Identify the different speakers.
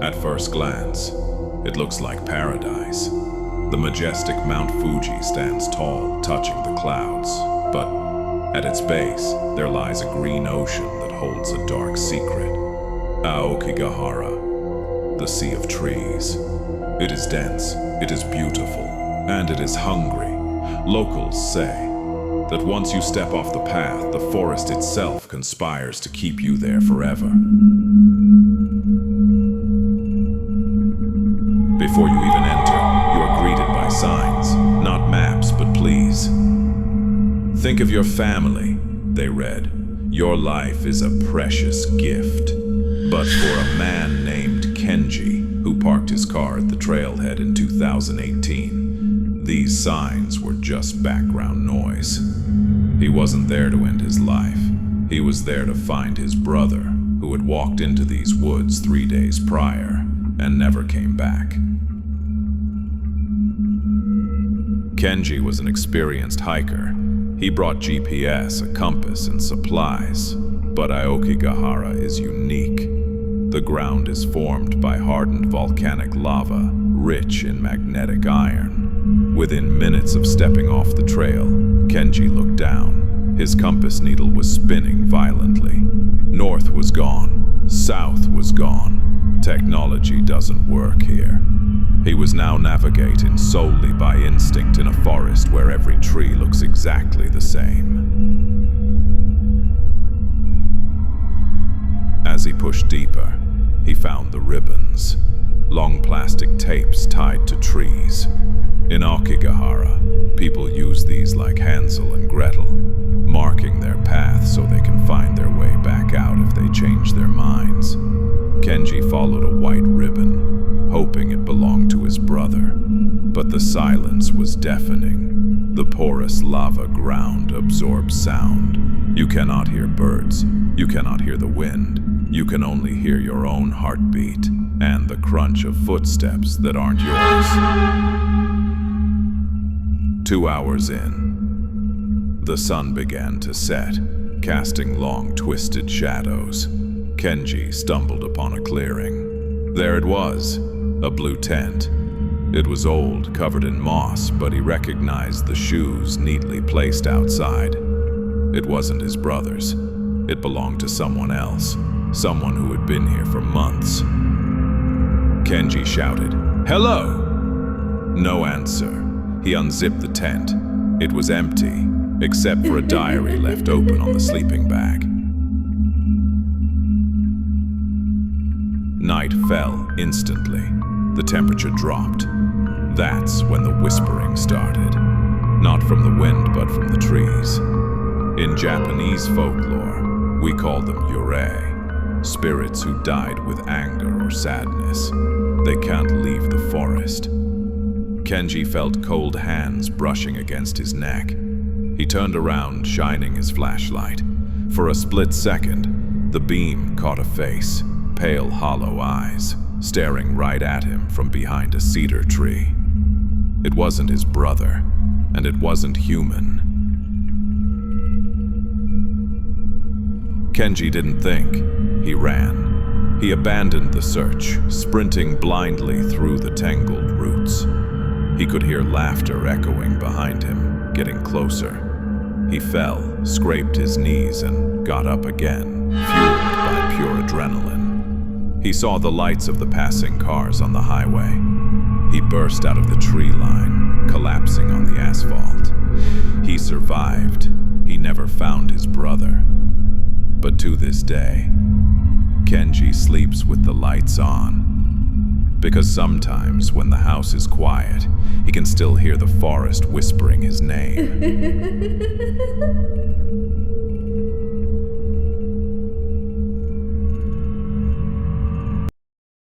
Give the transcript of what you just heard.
Speaker 1: At first glance, it looks like paradise. The majestic Mount Fuji stands tall, touching the clouds, but at its base, there lies a green ocean that holds a dark secret. Aokigahara, the sea of trees. It is dense, it is beautiful, and it is hungry. Locals say that once you step off the path, the forest itself conspires to keep you there forever. Before you even enter, you are greeted by signs, not maps, but please. Think of your family, they read. Your life is a precious gift. But for a man named Kenji, who parked his car at the trailhead in 2018, these signs were just background noise. He wasn't there to end his life. He was there to find his brother, who had walked into these woods 3 days prior and never came back. Kenji was an experienced hiker. He brought GPS, a compass, and supplies. But Aokigahara is unique. The ground is formed by hardened volcanic lava, rich in magnetic iron. Within minutes of stepping off the trail, Kenji looked down. His compass needle was spinning violently. North was gone. South was gone. Technology doesn't work here. He was now navigating solely by instinct in a forest where every tree looks exactly the same. As he pushed deeper, he found the ribbons, long plastic tapes tied to trees. In Aokigahara, people use these like Hansel and Gretel, marking their path so they can find their way back out if they change their minds. Kenji followed a white ribbon, hoping it belonged to his brother. But the silence was deafening. The porous lava ground absorbs sound. You cannot hear birds. You cannot hear the wind. You can only hear your own heartbeat and the crunch of footsteps that aren't yours. 2 hours in, the sun began to set, casting long, twisted shadows. Kenji stumbled upon a clearing. There it was, a blue tent. It was old, covered in moss, but he recognized the shoes neatly placed outside. It wasn't his brother's. It belonged to someone else, someone who had been here for months. Kenji shouted, "Hello!" No answer. He unzipped the tent. It was empty, except for a diary left open on the sleeping bag. Night fell instantly. The temperature dropped. That's when the whispering started. Not from the wind, but from the trees. In Japanese folklore, we call them yurei, spirits who died with anger or sadness. They can't leave the forest. Kenji felt cold hands brushing against his neck. He turned around, shining his flashlight. For a split second, the beam caught a face, pale, hollow eyes, staring right at him from behind a cedar tree. It wasn't his brother, and it wasn't human. Kenji didn't think. He ran. He abandoned the search, sprinting blindly through the tangled roots. He could hear laughter echoing behind him, getting closer. He fell, scraped his knees, and got up again, fueled by pure adrenaline. He saw the lights of the passing cars on the highway. He burst out of the tree line, collapsing on the asphalt. He survived. He never found his brother. But to this day, Kenji sleeps with the lights on. Because sometimes when the house is quiet, he can still hear the forest whispering his name.